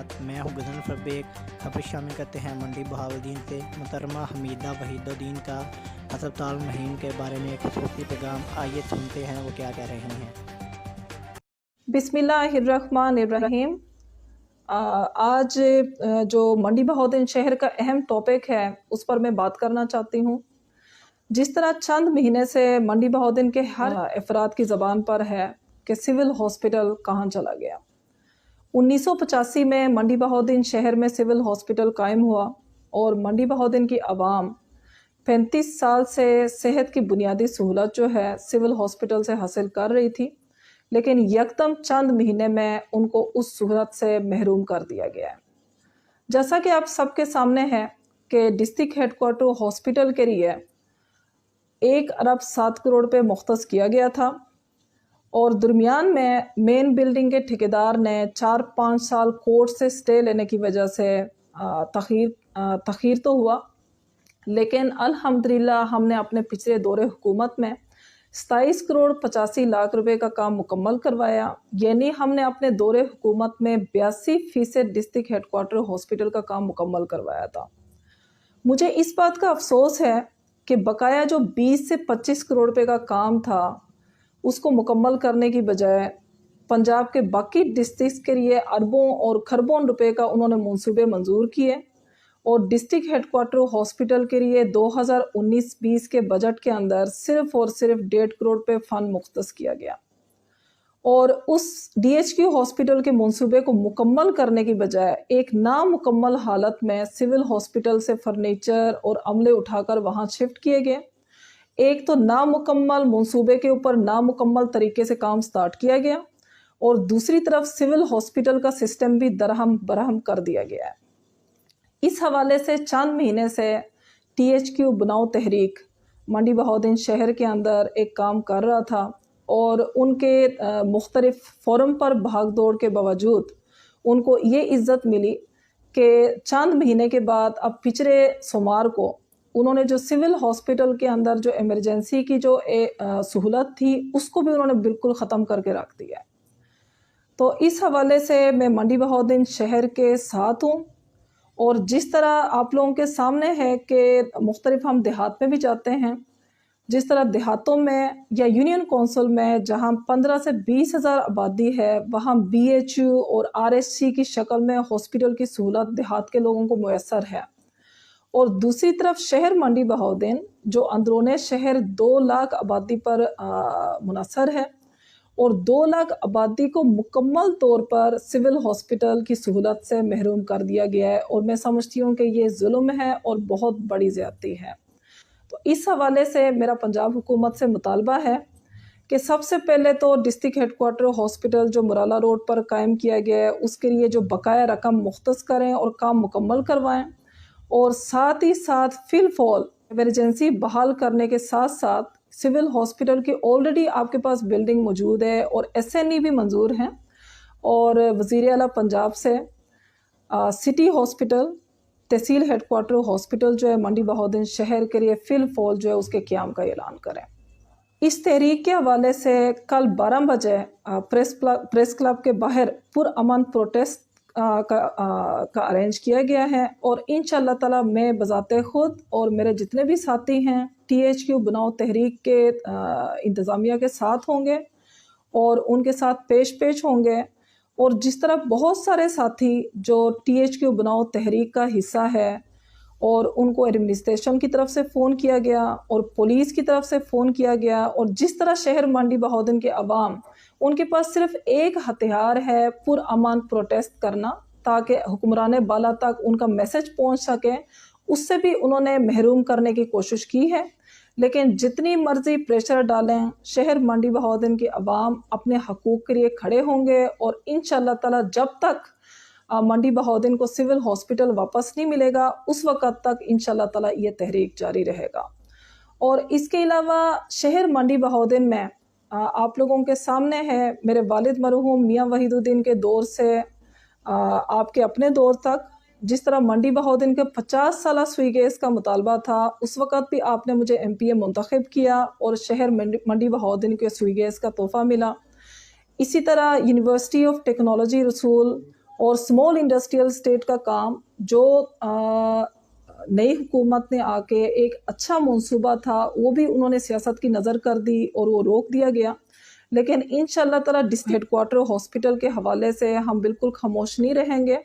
ساتھ میں ہوں غزل فربیک۔ خبر شامل کرتے ہیں منڈی بہاولدین سے محترمہ حمیدہ وحید الدین کا ہسپتال مہین کے بارے میں ایک خصوصی پیغام۔ آئیے سنتے ہیں وہ کیا کہہ رہے ہیں۔ بسم اللہ الرحمن الرحیم۔ آج جو منڈی بہاولدین شہر کا اہم ٹاپک ہے اس پر میں بات کرنا چاہتی ہوں۔ جس طرح چند مہینے سے منڈی بہاولدین کے ہر افراد کی زبان پر ہے کہ سول ہاسپٹل کہاں چلا گیا۔ 1985 میں منڈی بہاولدین شہر میں سول ہاسپٹل قائم ہوا اور منڈی بہاولدین کی عوام 35 سال سے صحت کی بنیادی سہولت جو ہے سول ہاسپٹل سے حاصل کر رہی تھی، لیکن یکدم چند مہینے میں ان کو اس سہولت سے محروم کر دیا گیا ہے۔ جیسا کہ آپ سب کے سامنے ہے کہ ڈسٹرکٹ ہیڈ کوارٹر ہاسپٹل کے لیے 1 ارب 7 کروڑ روپے مختص کیا گیا تھا اور درمیان میں مین بلڈنگ کے ٹھیکیدار نے 4-5 سال کورٹ سے سٹے لینے کی وجہ سے تاخیر تو ہوا، لیکن الحمدللہ ہم نے اپنے پچھلے دور حکومت میں 27 کروڑ 85 لاکھ روپے کا کام مکمل کروایا، یعنی ہم نے اپنے دور حکومت میں 82% ڈسٹرکٹ ہیڈ کوارٹر ہاسپٹل کا کام مکمل کروایا تھا۔ مجھے اس بات کا افسوس ہے کہ بقایا جو 20 سے 25 کروڑ روپے کا کام تھا اس کو مکمل کرنے کی بجائے پنجاب کے باقی ڈسٹرکٹس کے لیے اربوں اور کھربوں روپے کا انہوں نے منصوبے منظور کیے اور ڈسٹرکٹ ہیڈ کوارٹر ہاسپٹل کے لیے 2019-20 کے بجٹ کے اندر صرف اور صرف 1.5 کروڑ روپے فنڈ مختص کیا گیا اور اس ڈی ایچ کیو ہاسپٹل کے منصوبے کو مکمل کرنے کی بجائے ایک نامکمل حالت میں سول ہاسپٹل سے فرنیچر اور عملے اٹھا کر وہاں شفٹ کیے گئے۔ ایک تو نامکمل منصوبے کے اوپر نامکمل طریقے سے کام سٹارٹ کیا گیا اور دوسری طرف سول ہاسپٹل کا سسٹم بھی درہم برہم کر دیا گیا ہے۔ اس حوالے سے چند مہینے سے ٹی ایچ کیو بناؤ تحریک منڈی بہاولدین شہر کے اندر ایک کام کر رہا تھا اور ان کے مختلف فورم پر بھاگ دوڑ کے باوجود ان کو یہ عزت ملی کہ چند مہینے کے بعد اب پچھلے سوموار کو انہوں نے جو سول ہاسپٹل کے اندر جو ایمرجنسی کی جو سہولت تھی اس کو بھی انہوں نے بالکل ختم کر کے رکھ دیا ہے۔ تو اس حوالے سے میں منڈی بہاولدین شہر کے ساتھ ہوں اور جس طرح آپ لوگوں کے سامنے ہے کہ مختلف ہم دیہات میں بھی جاتے ہیں، جس طرح دیہاتوں میں یا یونین کونسل میں جہاں 15 سے 20 ہزار آبادی ہے وہاں بی ایچ یو اور آر ایس سی کی شکل میں ہاسپٹل کی سہولت دیہات کے لوگوں کو میسر ہے، اور دوسری طرف شہر منڈی بہاولدین جو اندرون شہر 2 لاکھ آبادی پر منحصر ہے اور 2 لاکھ آبادی کو مکمل طور پر سول ہاسپٹل کی سہولت سے محروم کر دیا گیا ہے اور میں سمجھتی ہوں کہ یہ ظلم ہے اور بہت بڑی زیادتی ہے۔ تو اس حوالے سے میرا پنجاب حکومت سے مطالبہ ہے کہ سب سے پہلے تو ڈسٹرکٹ ہیڈ کوارٹر ہاسپٹل جو مرالا روڈ پر قائم کیا گیا ہے اس کے لیے جو بقایا رقم مختص کریں اور کام مکمل کروائیں، اور ساتھ ہی ساتھ فی الفور ایمرجنسی بحال کرنے کے ساتھ ساتھ سول ہاسپٹل کی آلریڈی آپ کے پاس بلڈنگ موجود ہے اور ایس این ای بھی منظور ہیں، اور وزیر اعلیٰ پنجاب سے سٹی ہاسپٹل تحصیل ہیڈ کوارٹر ہاسپٹل جو ہے منڈی بہاولدین شہر کے لیے فی الفور جو ہے اس کے قیام کا اعلان کریں۔ اس تحریک کے حوالے سے کل 12 بجے پریس کلب کے باہر پرامن پروٹیسٹ کا ارینج کیا گیا ہے اور انشاءاللہ تعالی میں بذات خود اور میرے جتنے بھی ساتھی ہیں ٹی ایچ کیو بناؤ تحریک کے انتظامیہ کے ساتھ ہوں گے اور ان کے ساتھ پیش ہوں گے، اور جس طرح بہت سارے ساتھی جو ٹی ایچ کیو بناؤ تحریک کا حصہ ہے اور ان کو ایڈمنسٹریشن کی طرف سے فون کیا گیا اور پولیس کی طرف سے فون کیا گیا، اور جس طرح شہر منڈی بہاولدین کے عوام ان کے پاس صرف ایک ہتھیار ہے پرامن پروٹیسٹ کرنا تاکہ حکمران بالا تک ان کا میسج پہنچ سکے، اس سے بھی انہوں نے محروم کرنے کی کوشش کی ہے۔ لیکن جتنی مرضی پریشر ڈالیں شہر منڈی بہاولدین کی عوام اپنے حقوق کے لیے کھڑے ہوں گے اور انشاءاللہ تعالی جب تک منڈی بہاولدین کو سول ہاسپٹل واپس نہیں ملے گا اس وقت تک انشاءاللہ تعالی یہ تحریک جاری رہے گا۔ اور اس کے علاوہ شہر منڈی بہاولدین میں آپ لوگوں کے سامنے ہے میرے والد مرحوم میاں وحید الدین کے دور سے آپ کے اپنے دور تک، جس طرح منڈی بہاولدین کے 50 سالہ سوئی گیس کا مطالبہ تھا اس وقت بھی آپ نے مجھے ایم پی اے منتخب کیا اور شہر منڈی بہاولدین کے سوئی گیس کا تحفہ ملا۔ اسی طرح یونیورسٹی آف ٹیکنالوجی رسول اور اسمال انڈسٹریل اسٹیٹ کا کام جو نئی حکومت نے آ کے ایک اچھا منصوبہ تھا وہ بھی انہوں نے سیاست کی نظر کر دی اور وہ روک دیا گیا. لیکن انشاءاللہ تعالیٰ ڈسٹرکٹ ہیڈ کوارٹر ہاسپٹل کے حوالے سے ہم بالکل خاموش نہیں رہیں گے.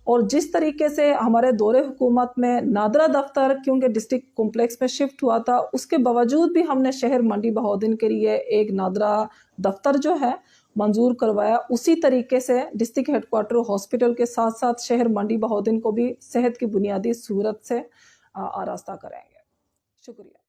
اور جس طریقے سے ہمارے دور حکومت میں نادرا دفتر کیونکہ ڈسٹرکٹ کمپلیکس میں شفٹ ہوا تھا، اس کے باوجود بھی ہم نے شہر منڈی بہاؤالدین کے لیے ایک نادرا دفتر جو ہے منظور کروایا. اسی طریقے سے ڈسٹرکٹ ہیڈ کوارٹر ہاسپٹل کے ساتھ ساتھ شہر منڈی بہاؤالدین کو بھی صحت کی بنیادی صورت سے آراستہ کریں گے. شکریہ.